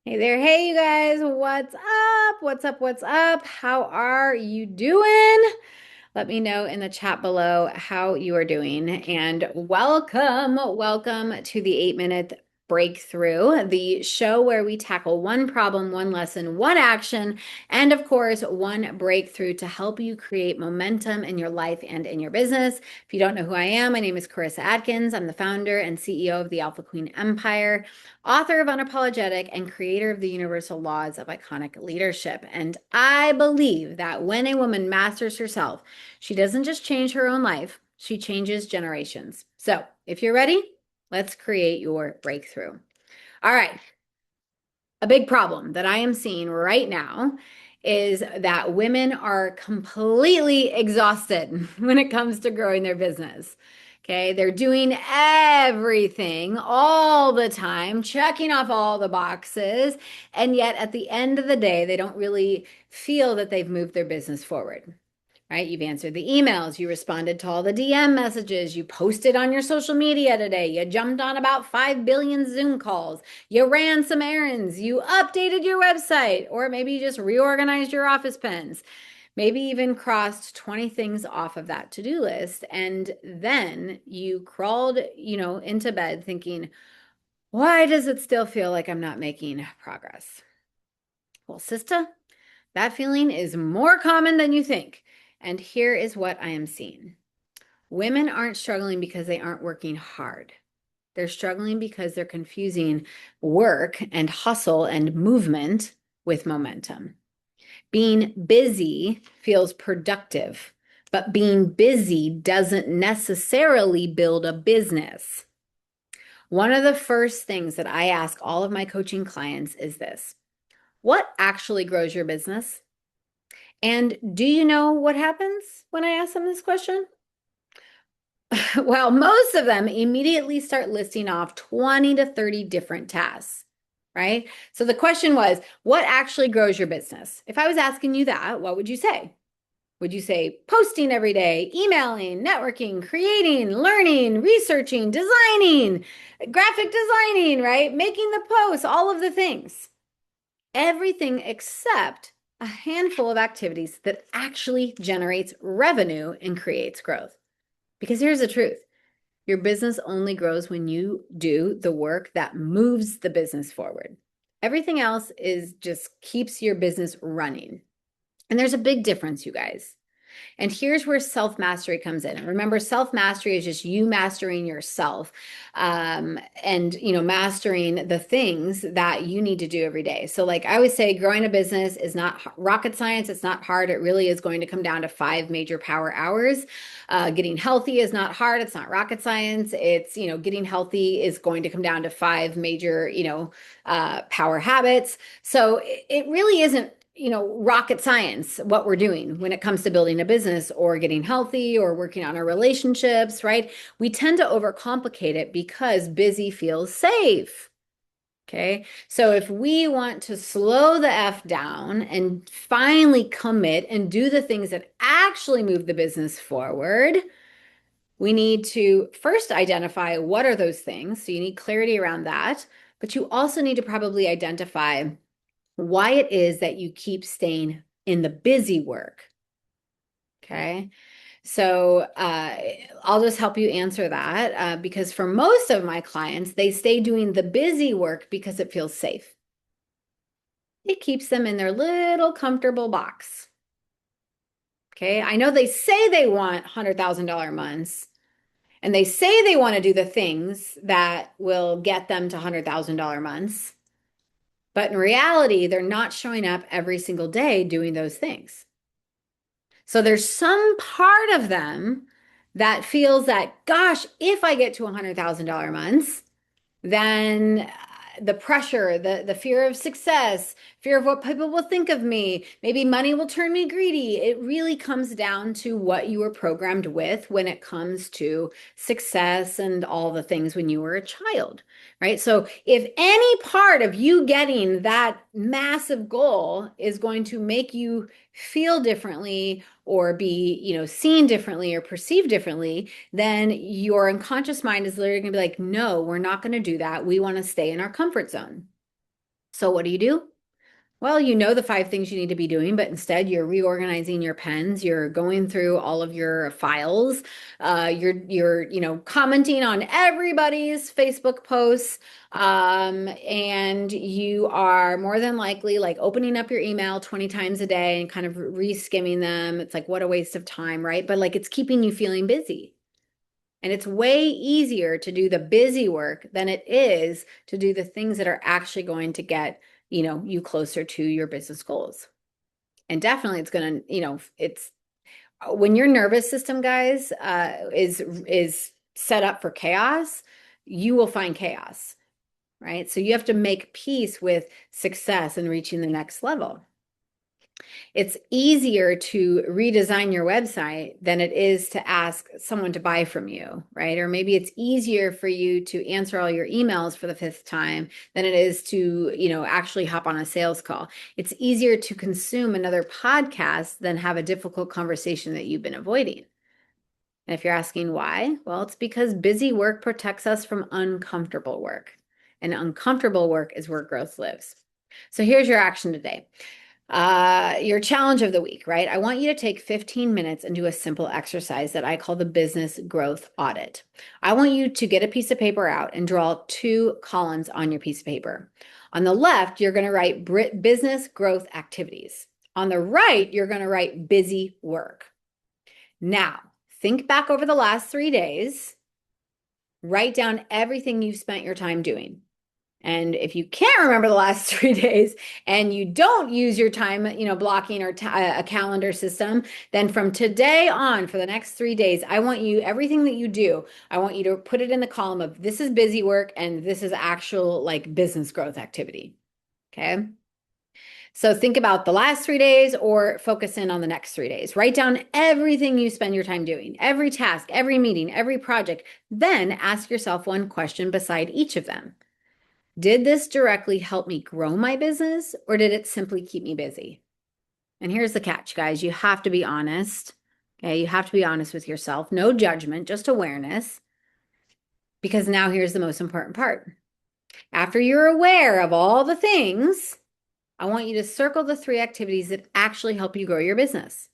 Hey there. Hey, you guys. What's up? What's up? What's up? How are you doing? Let me know in the chat below how you are doing. And welcome to the 8 Minute Breakthrough, the show where we tackle one problem, one lesson, one action, and of course, one breakthrough to help you create momentum in your life and in your business. If you don't know who I am, my name is Karissa Adkins. I'm the founder and CEO of the Alpha Queen Empire, author of Unapologetic, and creator of the Universal Laws of Iconic Leadership. And I believe that when a woman masters herself, she doesn't just change her own life, she changes generations. So if you're ready, let's create your breakthrough. All right. A big problem that I am seeing right now is that women are completely exhausted when it comes to growing their business. Okay, they're doing everything all the time, checking off all the boxes, and yet at the end of the day, they don't really feel that they've moved their business forward, right? You've answered the emails, you responded to all the DM messages, you posted on your social media today, you jumped on about 5 billion Zoom calls, you ran some errands, you updated your website, or maybe you just reorganized your office pens, maybe even crossed 20 things off of that to-do list. And then you crawled, into bed thinking, why does it still feel like I'm not making progress? Well, sister, that feeling is more common than you think. And here is what I am seeing. Women aren't struggling because they aren't working hard. They're struggling because they're confusing work and hustle and movement with momentum. Being busy feels productive, but being busy doesn't necessarily build a business. One of the first things that I ask all of my coaching clients is this: what actually grows your business? And do you know what happens when I ask them this question? Well, most of them immediately start listing off 20 to 30 different tasks, right? So the question was, what actually grows your business? If I was asking you that, what would you say? Would you say posting every day, emailing, networking, creating, learning, researching, designing, graphic designing, right? Making the posts, all of the things. Everything except a handful of activities that actually generates revenue and creates growth. Because here's the truth. Your business only grows when you do the work that moves the business forward. Everything else is just keeps your business running. And there's a big difference, you guys. And here's where self-mastery comes in. Remember, self-mastery is just you mastering yourself, and mastering the things that you need to do every day. So like I always say, growing a business is not rocket science. It's not hard. It really is going to come down to 5 major power hours. Getting healthy is not hard. It's not rocket science. It's, getting healthy is going to come down to 5 major, power habits. So it really isn't rocket science what we're doing when it comes to building a business or getting healthy or working on our relationships, right? We tend to overcomplicate it because busy feels safe. Okay. So if we want to slow the F down and finally commit and do the things that actually move the business forward, we need to first identify what are those things. So you need clarity around that, but you also need to probably identify why it is that you keep staying in the busy work. Okay. So I'll just help you answer that because for most of my clients, they stay doing the busy work because it feels safe. It keeps them in their little comfortable box. Okay. I know they say they want $100,000 months and they say they want to do the things that will get them to $100,000 months. But in reality, they're not showing up every single day doing those things. So there's some part of them that feels that, gosh, if I get to $100,000 months, then the pressure, the fear of success, fear of what people will think of me, maybe money will turn me greedy. It really comes down to what you were programmed with when it comes to success and all the things when you were a child, right? So if any part of you getting that massive goal is going to make you feel differently or be, seen differently or perceived differently, then your unconscious mind is literally going to be like, no, we're not going to do that. We want to stay in our comfort zone. So what do? Well, you know the five things you need to be doing, but instead you're reorganizing your pens, you're going through all of your files, you're commenting on everybody's Facebook posts, and you are more than likely like opening up your email 20 times a day and kind of re-skimming them. It's like what a waste of time, right? But like it's keeping you feeling busy. And it's way easier to do the busy work than it is to do the things that are actually going to get, you closer to your business goals. And definitely it's going to, it's when your nervous system, guys, is set up for chaos, you will find chaos, right? So you have to make peace with success and reaching the next level. It's easier to redesign your website than it is to ask someone to buy from you, right? Or maybe it's easier for you to answer all your emails for the fifth time than it is to, actually hop on a sales call. It's easier to consume another podcast than have a difficult conversation that you've been avoiding. And if you're asking why, well, it's because busy work protects us from uncomfortable work. And uncomfortable work is where growth lives. So here's your action today. Your challenge of the week, right? I want you to take 15 minutes and do a simple exercise that I call the business growth audit. I want you to get a piece of paper out and draw two columns on your piece of paper. On the left, you're going to write business growth activities. On the right, you're going to write busy work. Now, think back over the last 3 days. Write down everything you've spent your time doing. And if you can't remember the last 3 days and you don't use your time, blocking or a calendar system, then from today on for the next 3 days, I want you, everything that you do, I want you to put it in the column of this is busy work and this is actual like business growth activity. Okay. So think about the last 3 days or focus in on the next 3 days. Write down everything you spend your time doing, every task, every meeting, every project. Then ask yourself one question beside each of them. Did this directly help me grow my business or did it simply keep me busy? And here's the catch, guys. You have to be honest. Okay. You have to be honest with yourself. No judgment, just awareness. Because now here's the most important part. After you're aware of all the things, I want you to circle the 3 activities that actually help you grow your business.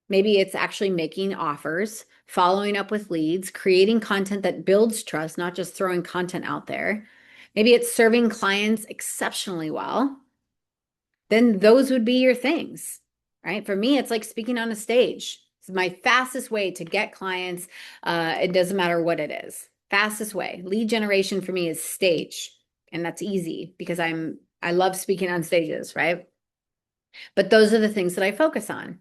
Maybe it's actually making offers, following up with leads, creating content that builds trust, not just throwing content out there. Maybe it's serving clients exceptionally well. Then those would be your things, right? For me, it's like speaking on a stage. It's my fastest way to get clients. It doesn't matter what it is. Fastest way. Lead generation for me is stage. And that's easy because I love speaking on stages, right? But those are the things that I focus on.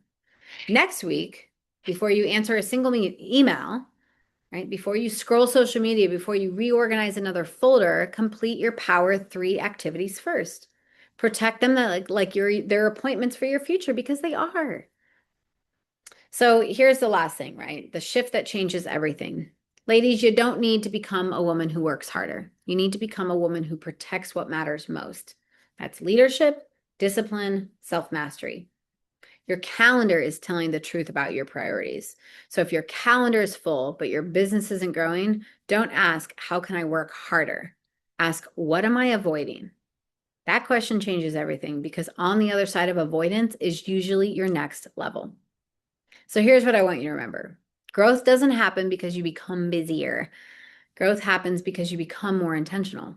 Next week, before you answer a single email, right? Before you scroll social media, before you reorganize another folder, complete your power 3 activities first. Protect them like they're appointments for your future because they are. So here's the last thing, right? The shift that changes everything. Ladies, you don't need to become a woman who works harder. You need to become a woman who protects what matters most. That's leadership, discipline, self-mastery. Your calendar is telling the truth about your priorities. So if your calendar is full, but your business isn't growing, don't ask, how can I work harder? Ask, what am I avoiding? That question changes everything because on the other side of avoidance is usually your next level. So here's what I want you to remember. Growth doesn't happen because you become busier. Growth happens because you become more intentional.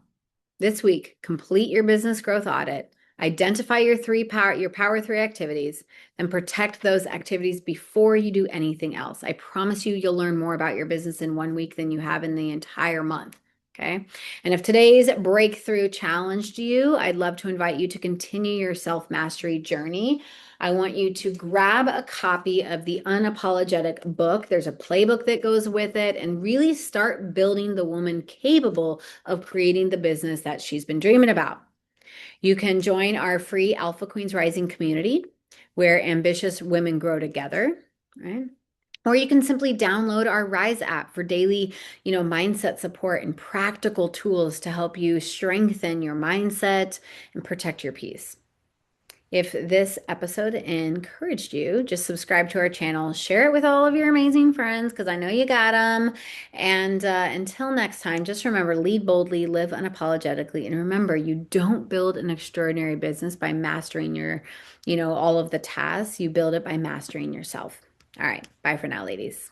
This week, complete your business growth audit, identify your power 3 activities, and protect those activities before you do anything else. I promise you'll learn more about your business in 1 week than you have in the entire month. Okay. And if today's breakthrough challenged you, I'd love to invite you to continue your self-mastery journey. I want you to grab a copy of the Unapologetic book. There's a playbook that goes with it and really start building the woman capable of creating the business that she's been dreaming about. You can join our free Alpha Queens Rising community where ambitious women grow together, right? Or you can simply download our Rise app for daily, mindset support and practical tools to help you strengthen your mindset and protect your peace. If this episode encouraged you, just subscribe to our channel, share it with all of your amazing friends because I know you got them. And until next time, just remember, lead boldly, live unapologetically, and remember, you don't build an extraordinary business by mastering all of the tasks. You build it by mastering yourself. All right, bye for now, ladies.